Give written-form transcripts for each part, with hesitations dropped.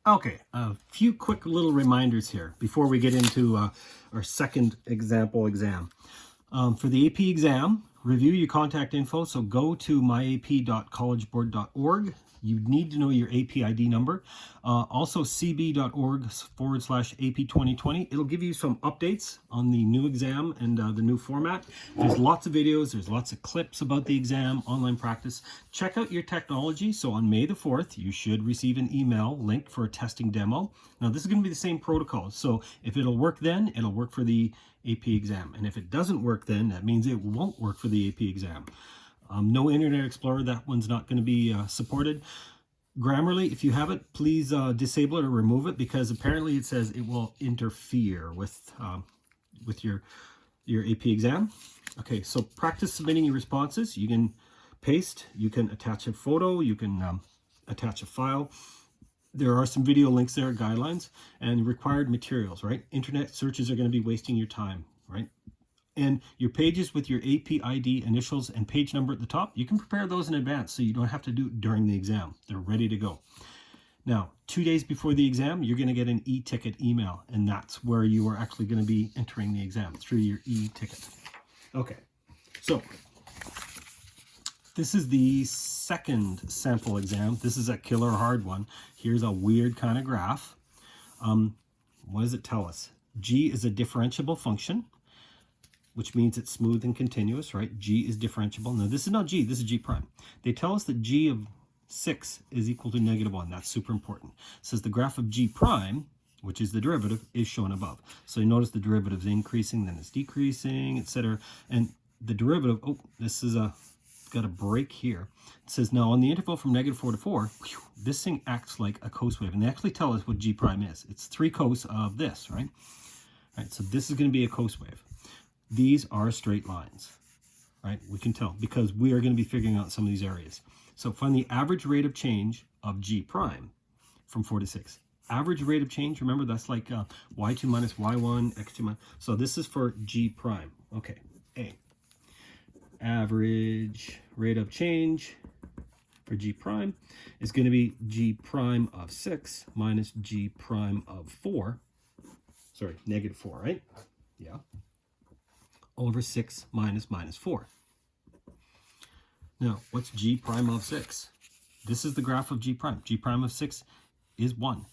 Okay, a few quick little reminders here before we get into our second example exam. For the AP exam, review your contact info. So go to myap.collegeboard.org. You need to know your AP ID number. Also cb.org/AP 2020. It'll give you some updates on the new exam and the new format. There's lots of videos. There's lots of clips about the exam, online practice. Check out your technology. So on May the 4th, you should receive an email link for a testing demo. Now this is going to be the same protocol. So if it'll work then, it'll work for the AP exam. And if it doesn't work then, that means it won't work for the AP exam. No Internet Explorer, that one's not going to be supported. Grammarly, if you have it, please disable it or remove it, because apparently it says it will interfere with your AP exam. Okay, so practice submitting your responses. You can paste, you can attach a photo, you can attach a file. There are some video links there, guidelines, and required materials, right? Internet searches are going to be wasting your time, right? And your pages with your AP ID initials and page number at the top, you can prepare those in advance so you don't have to do it during the exam. They're ready to go. Now, 2 days before the exam, you're going to get an e-ticket email, and that's where you are actually going to be entering the exam, through your e-ticket. Okay, so this is the second sample exam. This is a killer hard one. Here's a weird kind of graph. What does it tell us? G is a differentiable function, which means it's smooth and continuous, right? G is differentiable. Now, this is not G, this is G prime. They tell us that G of 6 is equal to -1. That's super important. It says the graph of G prime, which is the derivative, is shown above. So you notice the derivative is increasing, then it's decreasing, etc. And the derivative, oh, this is got a break here. It says now on the interval from -4 to 4, whew, this thing acts like a cos wave. And they actually tell us what G prime is. It's 3 cos of this, right? All right, so this is going to be a cos wave. These are straight lines, right? We can tell because we are going to be figuring out some of these areas. So find the average rate of change of G prime from 4 to 6. Average rate of change, remember that's like y2 minus y1, x2 minus. So this is for G prime. Okay, A. Average rate of change for G prime is going to be G prime of 6 minus G prime of 4. Sorry, -4, right? Yeah. Over 6 minus -4. Now, what's G prime of 6? This is the graph of G prime. G prime of 6 is 1.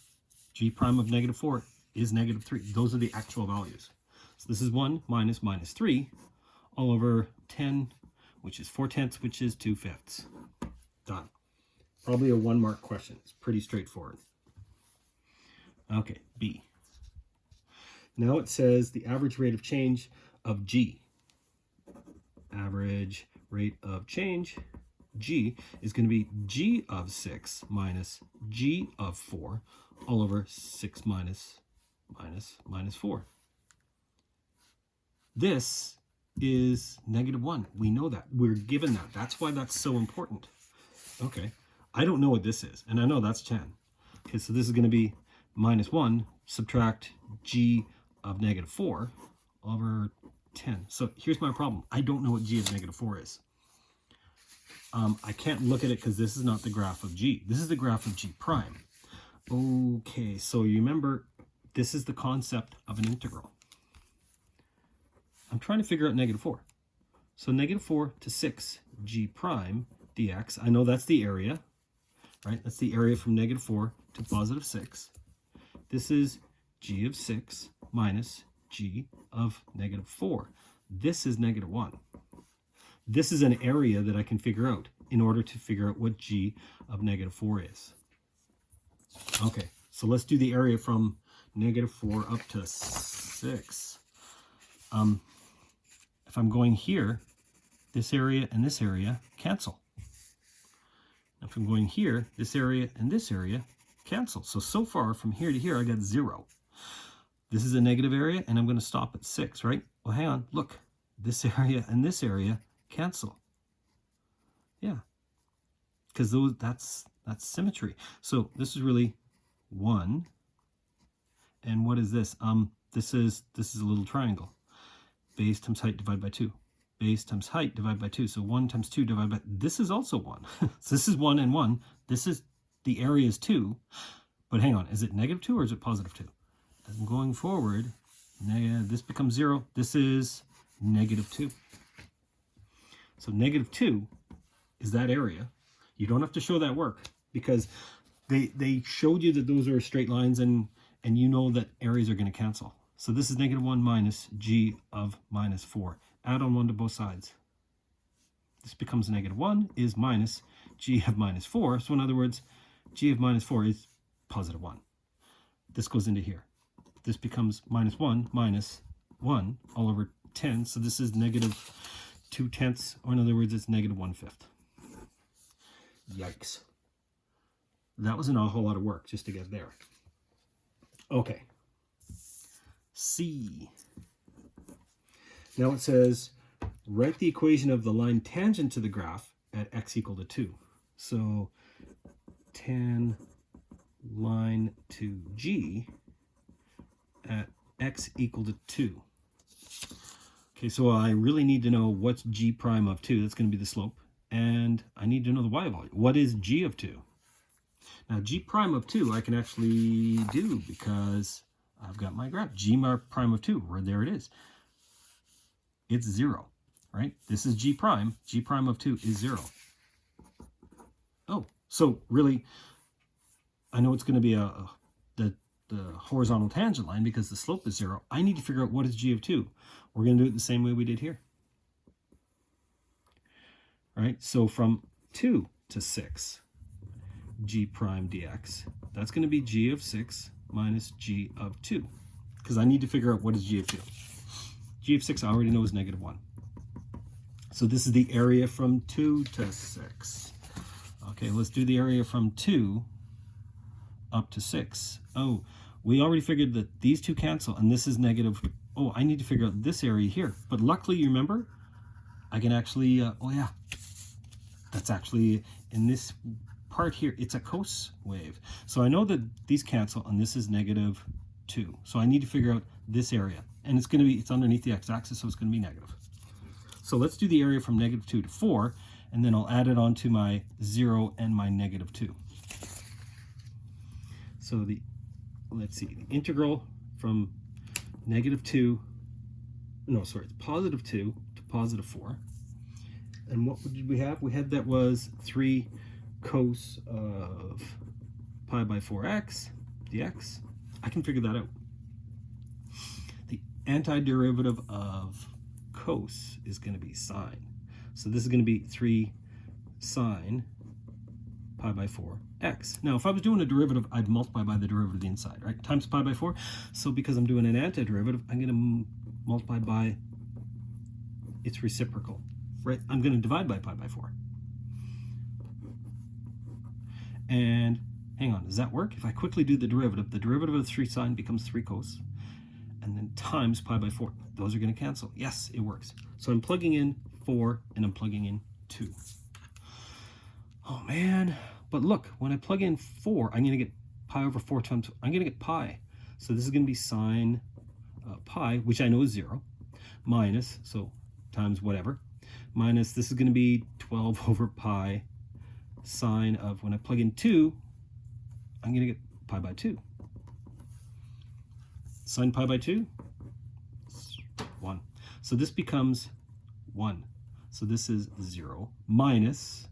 G prime of -4 is -3. Those are the actual values. So this is 1 minus -3 all over 10, which is 4/10, which is 2/5. Done. Probably a 1-mark question. It's pretty straightforward. Okay, B. Now it says the average rate of change of G. Average rate of change, G, is going to be G of 6 minus G of 4 all over 6 minus 4. This is -1. We know that. We're given that. That's why that's so important. Okay. I don't know what this is, and I know that's 10. Okay, so this is going to be -1, subtract G of -4 over 10. So here's my problem. I don't know what G of -4 is. I can't look at it because this is not the graph of G. This is the graph of G prime. Okay, so you remember, this is the concept of an integral. I'm trying to figure out -4. So -4 to 6 G prime dx. I know that's the area, right? That's the area from -4 to +6. This is G of 6 minus G of -4. This is -1. This is an area that I can figure out in order to figure out what G of -4 is. Okay, so let's do the area from -4 up to 6. If I'm going here, this area and this area cancel. If I'm going here, this area and this area cancel. So far from here to here, I got 0. This is a negative area, and I'm going to stop at 6, right? Well, hang on. Look, this area and this area cancel. Yeah, because that's symmetry. So this is really 1. And what is this? This is a little triangle. Base times height divided by 2. Base times height divided by 2. So 1 times 2 divided by... This is also 1. So this is 1 and 1. This is... The area is 2. But hang on, is it -2 or is it +2? As I'm going forward, this becomes 0. This is -2. So -2 is that area. You don't have to show that work because they showed you that those are straight lines, and you know that areas are going to cancel. So this is -1 minus g of -4. Add on 1 to both sides. This becomes -1 is minus g of -4. So in other words, g of -4 is +1. This goes into here. This becomes -1 minus 1 all over 10. So this is -2/10, or in other words, it's -1/5. Yikes. That was an awful lot of work just to get there. Okay. C. Now it says, write the equation of the line tangent to the graph at x equal to 2. So tan line to G at x equal to 2. Okay, so I really need to know what's g prime of 2. That's going to be the slope. And I need to know the y value. What is g of 2? Now, g prime of 2 I can actually do because I've got my graph. G prime of 2, where there it is. It's 0, right? This is g prime. G prime of 2 is 0. Oh, so really, I know it's going to be the horizontal tangent line because the slope is 0. I need to figure out what is g of 2. We're going to do it the same way we did here. All right, so from 2 to 6, g prime dx, that's going to be g of 6 minus g of 2, because I need to figure out what is g of 2. G of 6 I already know is -1. So this is the area from 2 to 6. Okay, let's do the area from 2 up to 6. Oh, we already figured that these two cancel, and this is negative. Oh, I need to figure out this area here. But luckily, you remember, I can actually, oh yeah, that's actually in this part here, it's a cos wave. So I know that these cancel, and this is -2. So I need to figure out this area. And it's going to be, it's underneath the x-axis, so it's going to be negative. So let's do the area from -2 to 4, and then I'll add it on to my 0 and my -2. So let's see, the integral from -2, no, sorry, it's +2 to +4. And what did we have? We had that was 3 cos of pi by 4x dx. I can figure that out. The antiderivative of cos is going to be sine. So this is going to be 3 sine pi by 4x. Now, if I was doing a derivative, I'd multiply by the derivative of the inside, right? Times pi by 4. So because I'm doing an antiderivative, I'm going to multiply by its reciprocal, right? I'm going to divide by pi by 4. And hang on, does that work? If I quickly do the derivative of 3 sine becomes 3 cos, and then times pi by 4. Those are going to cancel. Yes, it works. So I'm plugging in 4 and I'm plugging in 2. Oh man, but look, when I plug in 4, I'm going to get pi over 4 times, I'm going to get pi. So this is going to be sine pi, which I know is 0, minus, so times whatever, minus this is going to be 12 over pi sine of, when I plug in 2, I'm going to get pi by 2. Sine pi by 2, 1. So this becomes 1. So this is 0 minus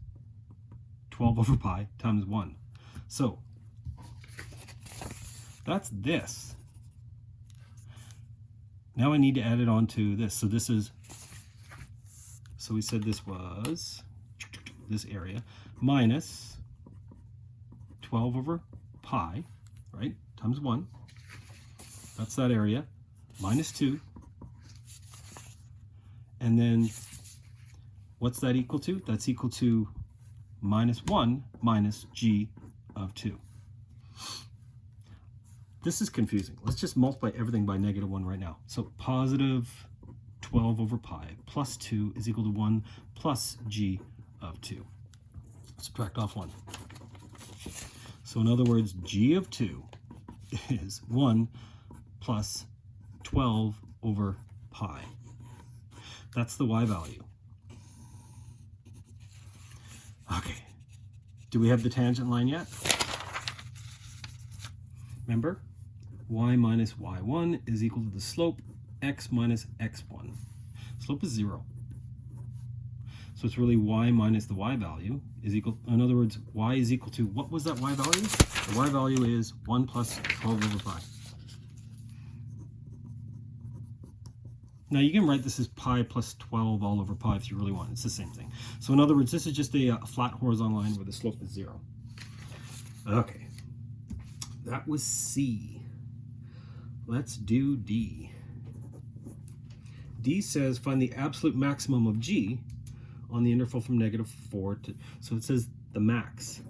12 over pi times 1. So that's this. Now I need to add it on to this. So this is, so we said this was this area minus 12 over pi, right, times 1. That's that area, minus 2. And then what's that equal to? That's equal to -1 minus g of 2. This is confusing. Let's just multiply everything by -1 right now. So positive 12 over pi plus 2 is equal to 1 plus g of 2. Subtract off 1. So in other words, g of 2 is 1 plus 12 over pi. That's the y value. Okay. Do we have the tangent line yet? Remember, y minus y1 is equal to the slope x minus x1. Slope is 0. So it's really y minus the y value is equal, in other words, y is equal to, what was that y value? The y value is 1 plus 12 over pi. Now you can write this as pi plus 12 all over pi if you really want. It's the same thing. So in other words, this is just a flat horizontal line where the slope is 0. Okay, that was C. Let's do D. D says find the absolute maximum of G on the interval from -4 to, so it says the max.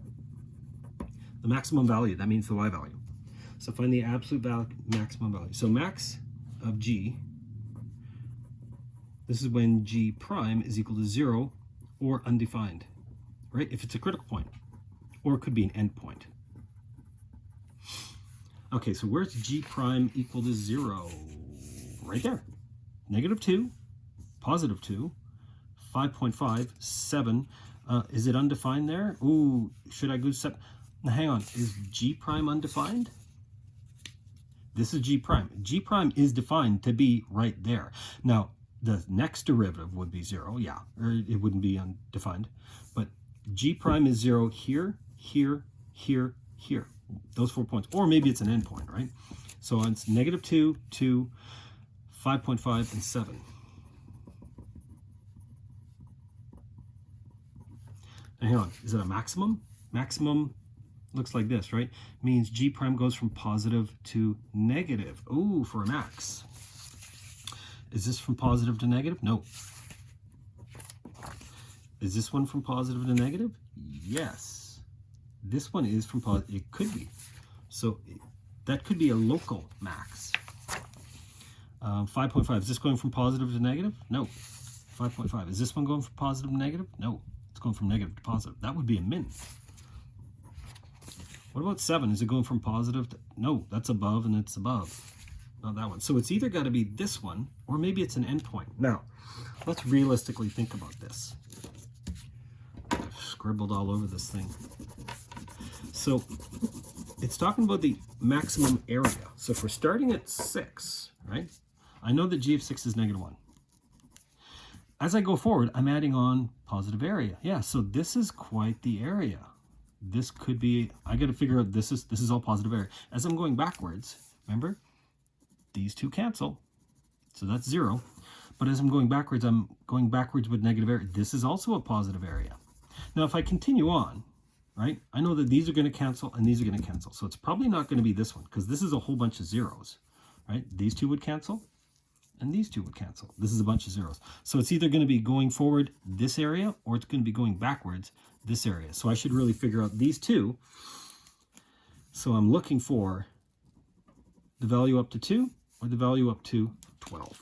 The maximum value, that means the y value. So find the absolute maximum value. So max of G, this is when G prime is equal to 0 or undefined, right? If it's a critical point, or it could be an endpoint. Okay, so where's G prime equal to 0? Right there. -2, +2, 5.5, 7. Is it undefined there? Ooh, should I go 7? Now, hang on, is G prime undefined? This is G prime. G prime is defined to be right there. Now, the next derivative would be 0, yeah, or it wouldn't be undefined. But G prime is 0 here, here, here, here. Those 4 points. Or maybe it's an endpoint, right? So it's -2, 2, 5.5, and 7. Now, hang on, is it a maximum? Maximum looks like this, right? Means G prime goes from positive to negative. Ooh, for a max. Is this from positive to negative? No. Is this one from positive to negative? Yes. This one is from positive. It could be. So that could be a local max. 5.5. Is this going from positive to negative? No. 5.5. Is this one going from positive to negative? No. It's going from negative to positive. That would be a min. What about 7? Is it going from positive to... No, that's above and it's above. Not that one. So it's either got to be this one or maybe it's an endpoint. Now, let's realistically think about this. I've scribbled all over this thing. So it's talking about the maximum area. So if we're starting at 6, right? I know that G of 6 is -1. As I go forward, I'm adding on positive area. Yeah, so this is quite the area. This could be, I got to figure out this is all positive area. As I'm going backwards, remember, these two cancel. So that's 0. But as I'm going backwards with negative area. This is also a positive area. Now, if I continue on, right, I know that these are going to cancel and these are going to cancel. So it's probably not going to be this one because this is a whole bunch of zeros, right? These two would cancel and these two would cancel. This is a bunch of zeros. So it's either going to be going forward this area or it's going to be going backwards this area. So I should really figure out these two. So I'm looking for the value up to 2 or the value up to 12.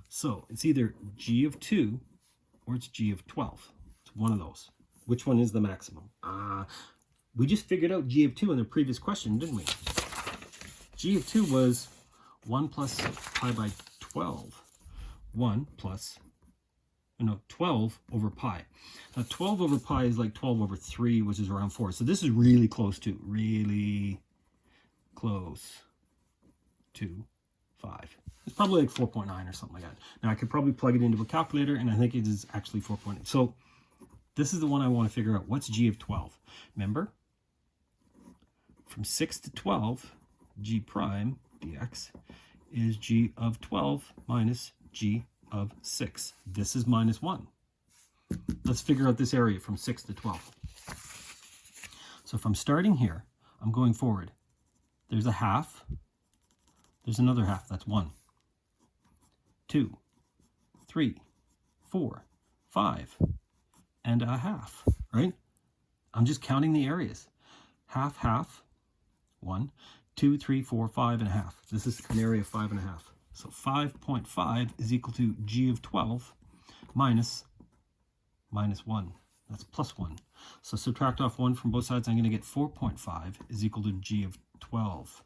So it's either G of 2 or it's G of 12. It's one of those. Which one is the maximum? We just figured out G of 2 in the previous question, didn't we? G of 2 was 1 plus pi by 12. 1 plus, 12 over pi. Now 12 over pi is like 12 over 3, which is around 4. So this is really close to 5. It's probably like 4.9 or something like that. Now I could probably plug it into a calculator and I think it is actually 4.8. So this is the one I want to figure out. What's G of 12? Remember, from 6 to 12, G prime dx is G of 12 minus G of 6. This is -1. Let's figure out this area from 6 to 12. So if I'm starting here, I'm going forward. There's a half. There's another half. That's 1, 2, 3, 4, 5, and a half, right? I'm just counting the areas. Half, half, 1, 2, 3, 4, 5 and a half. This is an area of 5 and a half. So 5.5 is equal to G of 12 minus 1. That's +1. So subtract off 1 from both sides. I'm going to get 4.5 is equal to G of 12.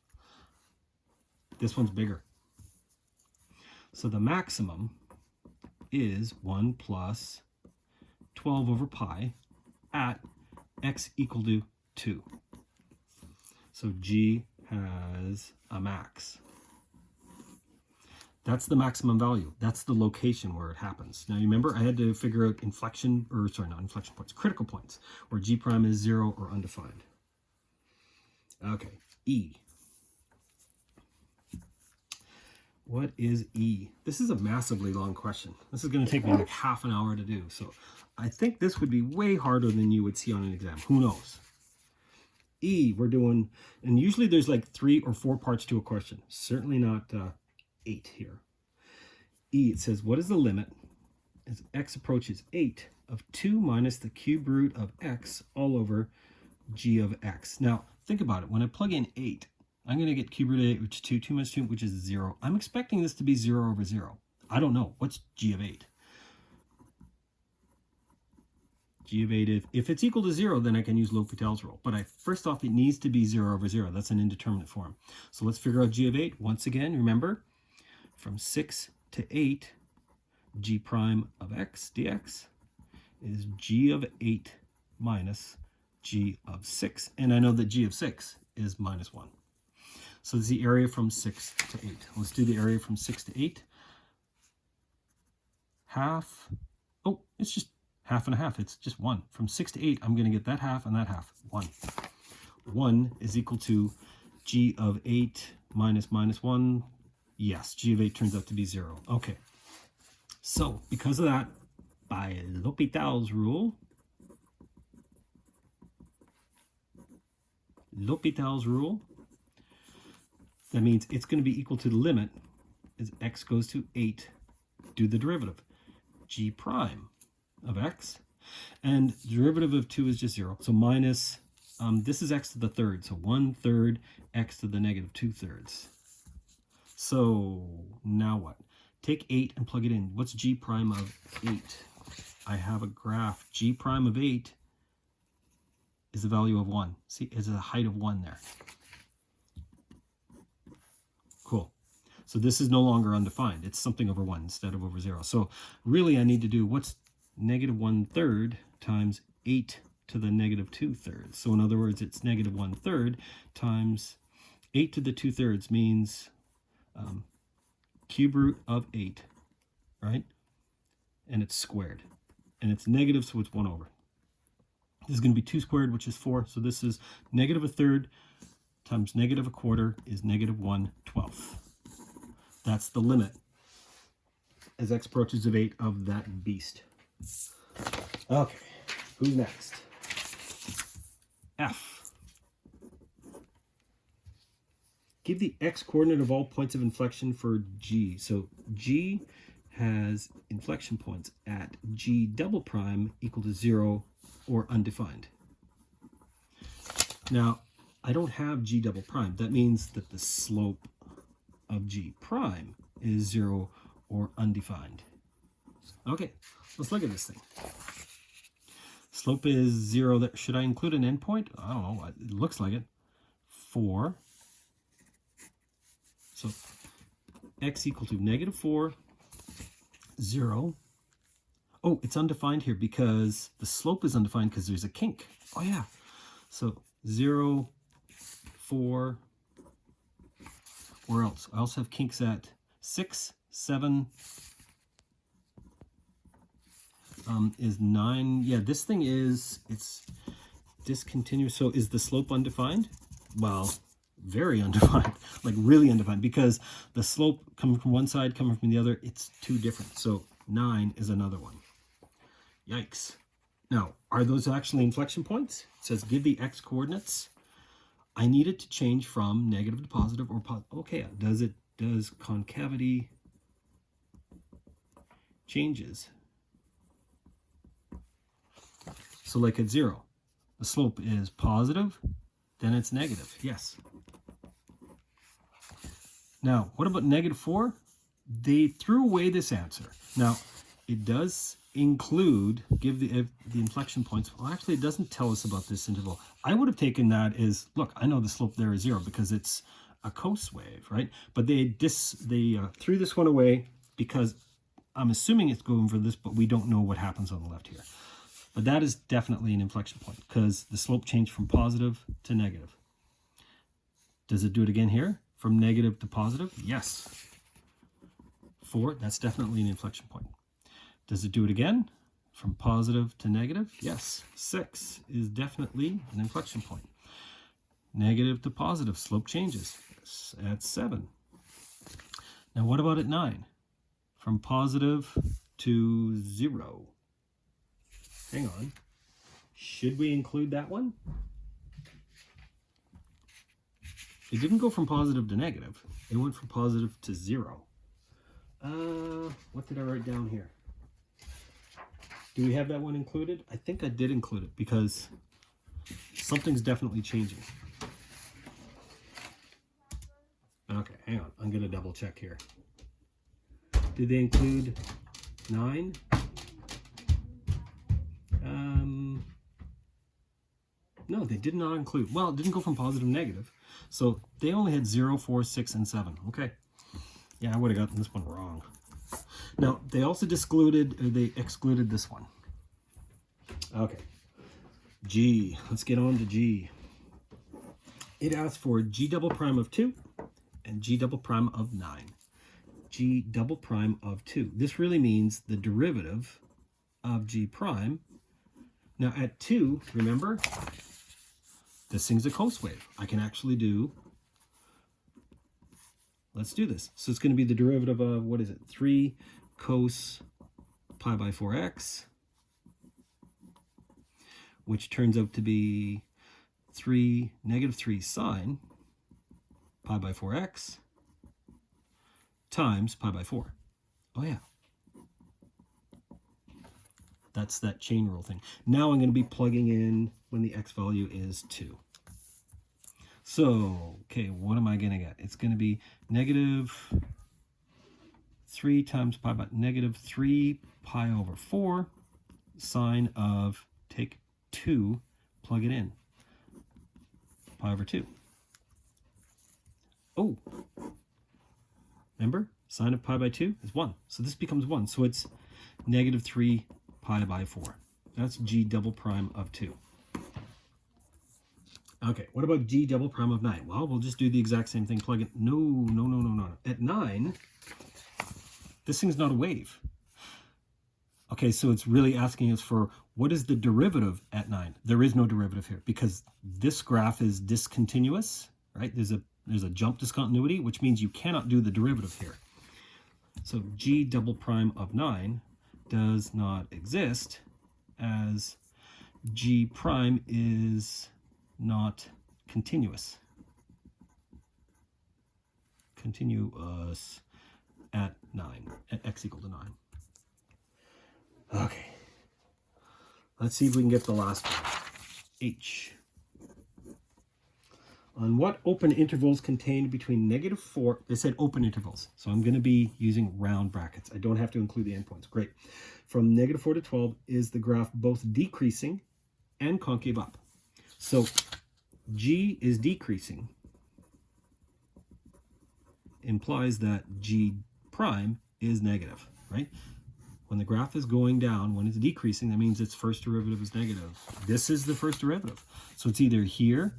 This one's bigger. So the maximum is 1 plus 12 over pi at x equal to 2. So G has a max. That's the maximum value. That's the location where it happens. Now, you remember I had to figure out not inflection points, critical points, where G prime is 0 or undefined. Okay, E. What is E? This is a massively long question. This is going to take me like half an hour to do. So I think this would be way harder than you would see on an exam. Who knows? E, we're doing, and usually there's like 3 or 4 parts to a question. Certainly not 8 here. E, it says, what is the limit as x approaches 8 of 2 minus the cube root of x all over g of x? Now, think about it. When I plug in 8, I'm going to get cube root of 8, which is 2. 2 minus 2, which is 0. I'm expecting this to be 0 over 0. I don't know. What's g of 8? G of 8, if it's equal to 0, then I can use L'Hopital's rule. But first off, it needs to be 0 over 0. That's an indeterminate form. So let's figure out g of 8. Once again, remember, from 6 to 8, g prime of x dx is g of 8 minus g of 6. And I know that g of 6 is minus 1. So it's the area from 6 to 8. Let's do the area from 6 to 8. Half. Oh, it's just half and a half. It's just 1. From 6 to 8, I'm going to get that half and that half. 1. 1 is equal to g of 8 minus 1. Yes, g of 8 turns out to be 0. Okay. So, because of that, by L'Hopital's rule, that means it's going to be equal to the limit as x goes to 8, do the derivative, g prime of x, and the derivative of 2 is just 0. So minus, this is x to the third, so 1/3 x to the negative 2/3. So now what? Take 8 and plug it in. What's g prime of 8? I have a graph. G prime of 8 is the value of 1. See, it's a height of 1 there. Cool. So this is no longer undefined. It's something over 1 instead of over 0. So really I need to do what's negative 1/3 times 8 to the negative 2/3. So in other words, it's negative 1/3 times 8 to the 2/3 means cube root of 8, right? And it's squared. And it's negative, so it's 1 over. This is going to be 2 squared, which is 4. So this is negative 1/3 times negative 1/4 is negative 1/12. That's the limit as x approaches of 8 of that beast. Okay, who's next? F. Give the x-coordinate of all points of inflection for G. So G has inflection points at G double prime equal to 0 or undefined. Now, I don't have G double prime. That means that the slope of G prime is 0 or undefined. Okay, let's look at this thing. Slope is 0. Should I include an endpoint? I don't know. It looks like it. 4. So x equal to negative 4, 0. Oh, it's undefined here because the slope is undefined because there's a kink. Oh, yeah. So 0, 4. Where else? I also have kinks at 6, 7, is 9. Yeah, this thing is, it's discontinuous. So is the slope undefined? Well, very undefined, like really undefined, because the slope coming from one side, coming from the other, it's too different. So 9 is another one. Yikes. Now, are those actually inflection points? It says give the x coordinates. I need it to change from negative to positive or positive. Okay, does concavity changes? So like at 0, the slope is positive, then it's negative. Yes. Now, what about negative 4? They threw away this answer. Now, it does include, give the inflection points. Well, actually, it doesn't tell us about this interval. I would have taken that as, look, I know the slope there is 0 because it's a cos wave, right? But they threw this one away because I'm assuming it's going for this, but we don't know what happens on the left here. But that is definitely an inflection point because the slope changed from positive to negative. Does it do it again here? From negative to positive? Yes. 4, that's definitely an inflection point. Does it do it again? From positive to negative? Yes. 6 is definitely an inflection point. Negative to positive, slope changes. At 7. Now what about at 9? From positive to 0. Hang on. Should we include that one? It didn't go from positive to negative. It went from positive to 0. What did I write down here? Do we have that one included? I think I did include it because something's definitely changing. Okay, hang on. I'm going to double check here. Did they include 9? No, they did not include. Well, it didn't go from positive to negative. So they only had 0, 4, 6, and 7. Okay. Yeah, I would have gotten this one wrong. Now, they also excluded this one. Okay. G. Let's get on to G. It asks for G double prime of 2 and G double prime of 9. G double prime of 2. This really means the derivative of G prime. Now at 2, remember, this thing's a cos wave. I can actually do, let's do this. So it's going to be the derivative of, what is it, 3 cos pi by 4x, which turns out to be negative 3 sine pi by 4x times pi by 4. Oh yeah. That's that chain rule thing. Now I'm going to be plugging in when the x value is 2. So, okay, what am I going to get? It's going to be negative 3 times pi by negative 3 pi over 4 sine of, take 2, plug it in, pi over 2. Oh, remember, sine of pi by 2 is 1. So this becomes 1. So it's negative 3 pi by 4. That's G double prime of 2. Okay, what about G double prime of 9? Well, we'll just do the exact same thing. Plug it. No. At 9, this thing's not a wave. Okay, so it's really asking us for what is the derivative at 9? There is no derivative here because this graph is discontinuous, right? There's a jump discontinuity, which means you cannot do the derivative here. So G double prime of 9 does not exist as G prime is not continuous. Continuous at 9, at x equal to 9. Okay. Let's see if we can get the last one. H. On what open intervals contained between negative 4, they said open intervals, so I'm going to be using round brackets. I don't have to include the endpoints. Great. From negative 4 to 12 is the graph both decreasing and concave up. So G is decreasing, implies that G prime is negative, right? When the graph is going down, when it's decreasing, that means its first derivative is negative. This is the first derivative. So it's either here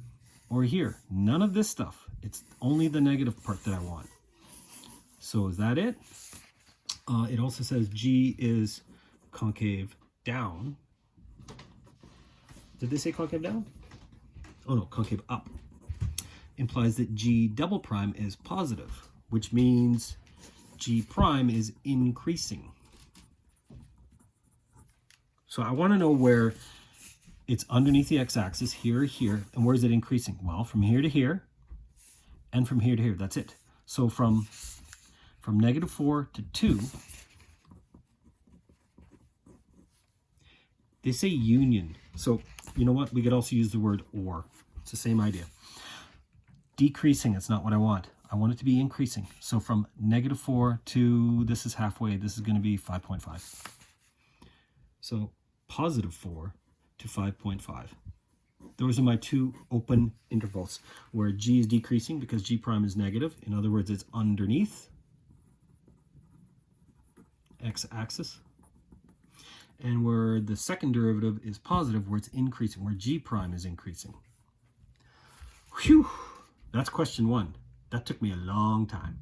or here. None of this stuff. It's only the negative part that I want. So is that it? It also says G is concave down. Did they say concave down? Oh no, concave up. Implies that G double prime is positive, which means G prime is increasing. So I want to know where it's underneath the x-axis, here, and where is it increasing? Well, from here to here, and from here to here. That's it. So from negative 4 to 2, they say union. So you know what? We could also use the word or. It's the same idea. Decreasing, it's not what I want. I want it to be increasing. So from negative 4 to, this is halfway, this is going to be 5.5. So positive 4 to 5.5. Those are my two open intervals where G is decreasing because G prime is negative. In other words, it's underneath x-axis. And where the second derivative is positive, where it's increasing, where G prime is increasing. Whew! That's question 1. That took me a long time.